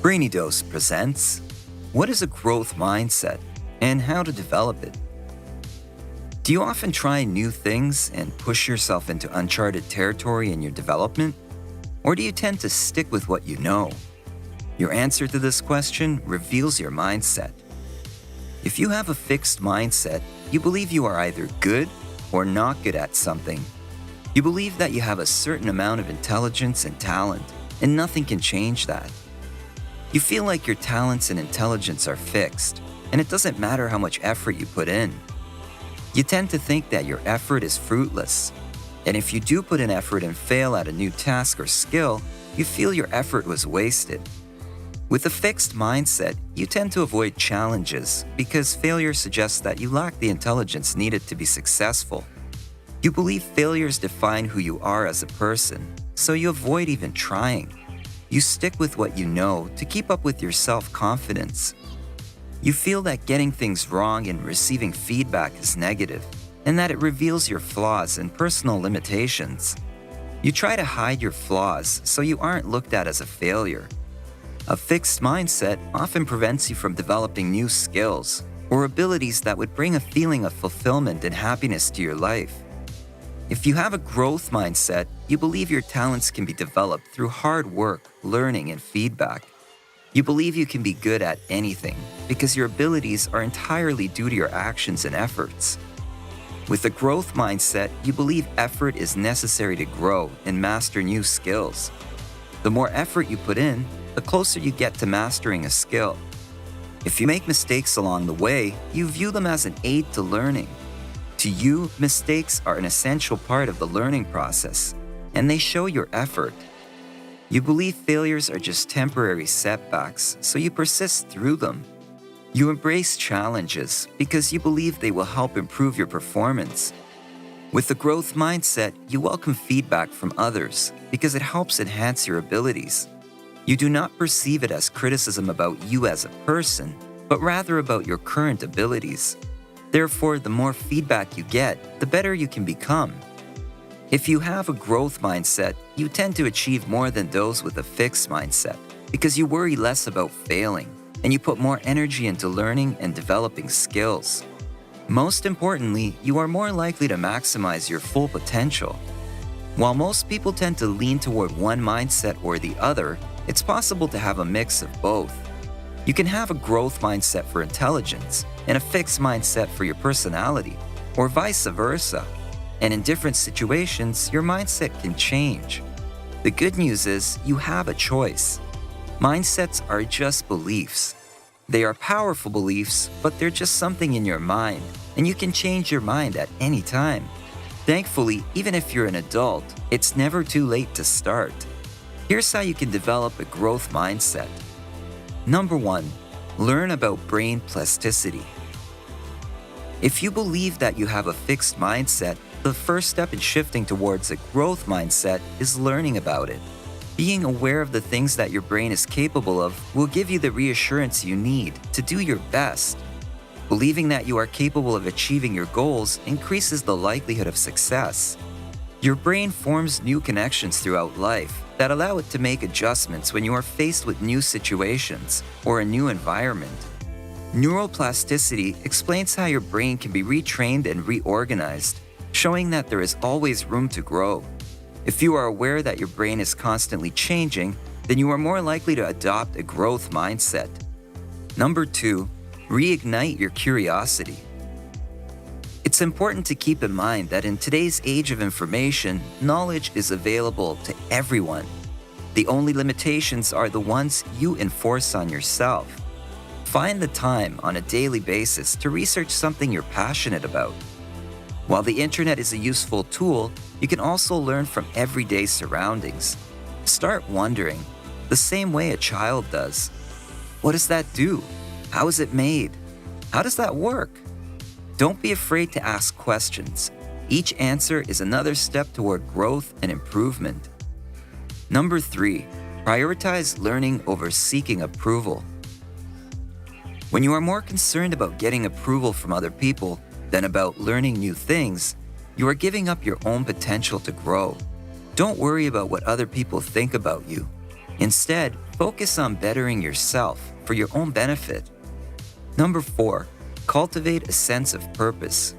Brainy Dose presents What is a Growth Mindset and How to Develop It? Do you often try new things and push yourself into uncharted territory in your development? Or do you tend to stick with what you know? Your answer to this question reveals your mindset. If you have a fixed mindset, you believe you are either good or not good at something. You believe that you have a certain amount of intelligence and talent, and nothing can change that. You feel like your talents and intelligence are fixed, and it doesn't matter how much effort you put in. You tend to think that your effort is fruitless, and if you do put in effort and fail at a new task or skill, you feel your effort was wasted. With a fixed mindset, you tend to avoid challenges because failure suggests that you lack the intelligence needed to be successful. You believe failures define who you are as a person, so you avoid even trying. You stick with what you know to keep up with your self-confidence. You feel that getting things wrong and receiving feedback is negative, and that it reveals your flaws and personal limitations. You try to hide your flaws so you aren't looked at as a failure. A fixed mindset often prevents you from developing new skills or abilities that would bring a feeling of fulfillment and happiness to your life. If you have a growth mindset, you believe your talents can be developed through hard work, learning, and feedback. You believe you can be good at anything because your abilities are entirely due to your actions and efforts. With a growth mindset, you believe effort is necessary to grow and master new skills. The more effort you put in, the closer you get to mastering a skill. If you make mistakes along the way, you view them as an aid to learning. To you, mistakes are an essential part of the learning process, and they show your effort. You believe failures are just temporary setbacks, so you persist through them. You embrace challenges because you believe they will help improve your performance. With a growth mindset, you welcome feedback from others because it helps enhance your abilities. You do not perceive it as criticism about you as a person, but rather about your current abilities. Therefore, the more feedback you get, the better you can become. If you have a growth mindset, you tend to achieve more than those with a fixed mindset because you worry less about failing and you put more energy into learning and developing skills. Most importantly, you are more likely to maximize your full potential. While most people tend to lean toward one mindset or the other, it's possible to have a mix of both. You can have a growth mindset for intelligence and a fixed mindset for your personality, or vice versa. And in different situations, your mindset can change. The good news is you have a choice. Mindsets are just beliefs. They are powerful beliefs, but they're just something in your mind, and you can change your mind at any time. Thankfully, even if you're an adult, it's never too late to start. Here's how you can develop a growth mindset. Number 1, learn about brain plasticity. If you believe that you have a fixed mindset, the first step in shifting towards a growth mindset is learning about it. Being aware of the things that your brain is capable of will give you the reassurance you need to do your best. Believing that you are capable of achieving your goals increases the likelihood of success. Your brain forms new connections throughout life that allow it to make adjustments when you are faced with new situations or a new environment. Neuroplasticity explains how your brain can be retrained and reorganized, showing that there is always room to grow. If you are aware that your brain is constantly changing, then you are more likely to adopt a growth mindset. Number 2, reignite your curiosity. It's important to keep in mind that in today's age of information, knowledge is available to everyone. The only limitations are the ones you enforce on yourself. Find the time on a daily basis to research something you're passionate about. While the internet is a useful tool, you can also learn from everyday surroundings. Start wondering, the same way a child does. What does that do? How is it made? How does that work? Don't be afraid to ask questions. Each answer is another step toward growth and improvement. Number 3, prioritize learning over seeking approval. When you are more concerned about getting approval from other people than about learning new things, you are giving up your own potential to grow. Don't worry about what other people think about you. Instead, focus on bettering yourself for your own benefit. Number 4, cultivate a sense of purpose.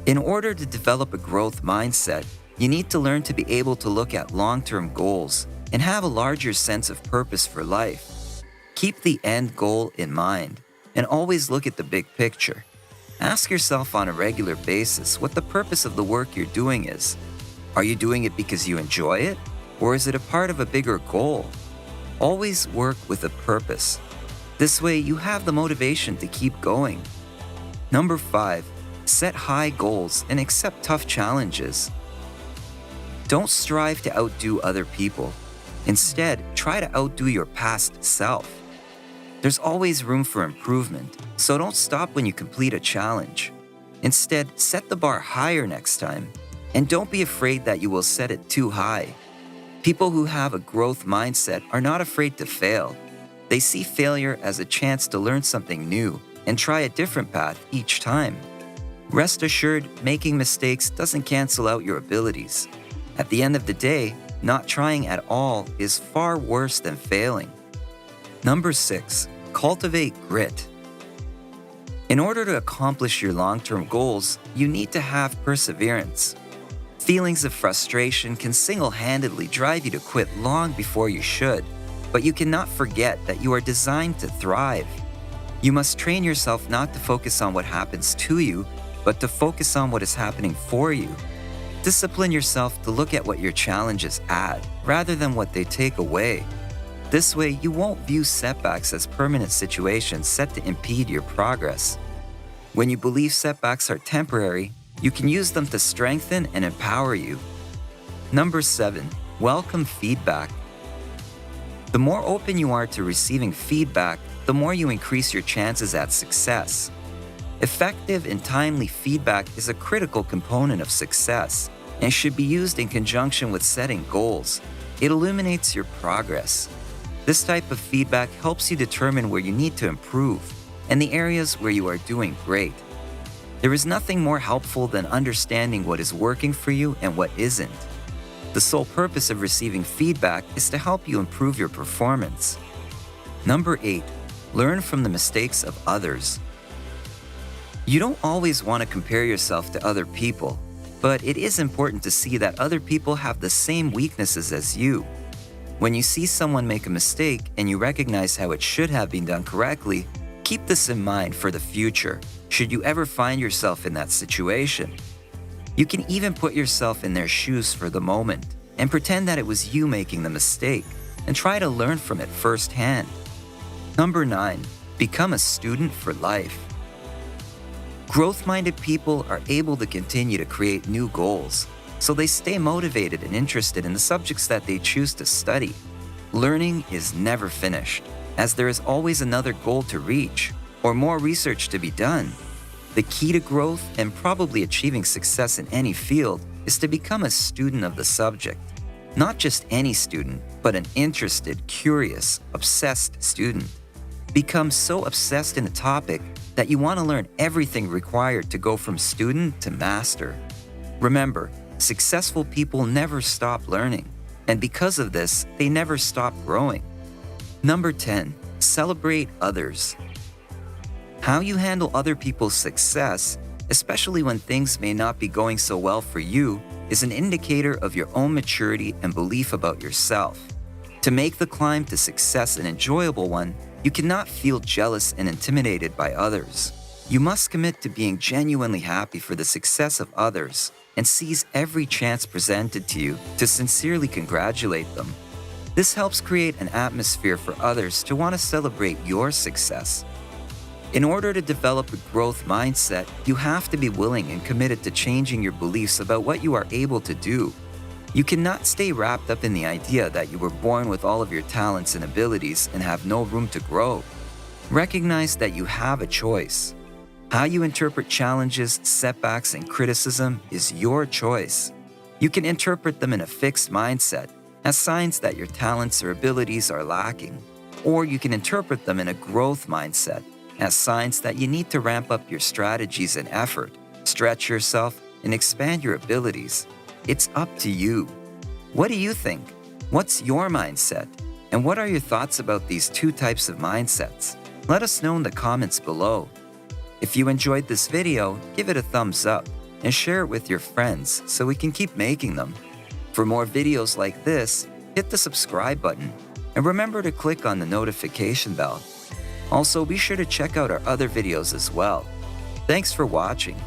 In order to develop a growth mindset, you need to learn to be able to look at long-term goals and have a larger sense of purpose for life. Keep the end goal in mind and always look at the big picture. Ask yourself on a regular basis what the purpose of the work you're doing is. Are you doing it because you enjoy it, or is it a part of a bigger goal? Always work with a purpose. This way, you have the motivation to keep going. Number 5, set high goals and accept tough challenges. Don't strive to outdo other people. Instead, try to outdo your past self. There's always room for improvement, so don't stop when you complete a challenge. Instead, set the bar higher next time, and don't be afraid that you will set it too high. People who have a growth mindset are not afraid to fail. They see failure as a chance to learn something new and try a different path each time. Rest assured, making mistakes doesn't cancel out your abilities. At the end of the day, not trying at all is far worse than failing. Number 6, cultivate grit. In order to accomplish your long-term goals, you need to have perseverance. Feelings of frustration can single-handedly drive you to quit long before you should, but you cannot forget that you are designed to thrive. You must train yourself not to focus on what happens to you, but to focus on what is happening for you. Discipline yourself to look at what your challenges add, rather than what they take away. This way, you won't view setbacks as permanent situations set to impede your progress. When you believe setbacks are temporary, you can use them to strengthen and empower you. Number 7, welcome feedback. The more open you are to receiving feedback, the more you increase your chances at success. Effective and timely feedback is a critical component of success and should be used in conjunction with setting goals. It illuminates your progress. This type of feedback helps you determine where you need to improve and the areas where you are doing great. There is nothing more helpful than understanding what is working for you and what isn't. The sole purpose of receiving feedback is to help you improve your performance. Number 8, learn from the mistakes of others. You don't always want to compare yourself to other people, but it is important to see that other people have the same weaknesses as you. When you see someone make a mistake and you recognize how it should have been done correctly, keep this in mind for the future, should you ever find yourself in that situation. You can even put yourself in their shoes for the moment and pretend that it was you making the mistake and try to learn from it firsthand. Number 9, become a student for life. Growth-minded people are able to continue to create new goals, so they stay motivated and interested in the subjects that they choose to study. Learning is never finished, as there is always another goal to reach or more research to be done. The key to growth and probably achieving success in any field is to become a student of the subject. Not just any student, but an interested, curious, obsessed student. Become so obsessed in a topic that you want to learn everything required to go from student to master. Remember, successful people never stop learning, and because of this, they never stop growing. Number 10, celebrate others. How you handle other people's success, especially when things may not be going so well for you, is an indicator of your own maturity and belief about yourself. To make the climb to success an enjoyable one, you cannot feel jealous and intimidated by others. You must commit to being genuinely happy for the success of others and seize every chance presented to you to sincerely congratulate them. This helps create an atmosphere for others to want to celebrate your success. In order to develop a growth mindset, you have to be willing and committed to changing your beliefs about what you are able to do. You cannot stay wrapped up in the idea that you were born with all of your talents and abilities and have no room to grow. Recognize that you have a choice. How you interpret challenges, setbacks, and criticism is your choice. You can interpret them in a fixed mindset, as signs that your talents or abilities are lacking, or you can interpret them in a growth mindset, as signs that you need to ramp up your strategies and effort, stretch yourself, and expand your abilities. It's up to you. What do you think? What's your mindset? And what are your thoughts about these two types of mindsets? Let us know in the comments below. If you enjoyed this video, give it a thumbs up and share it with your friends so we can keep making them. For more videos like this, hit the subscribe button and remember to click on the notification bell. Also, be sure to check out our other videos as well. Thanks for watching.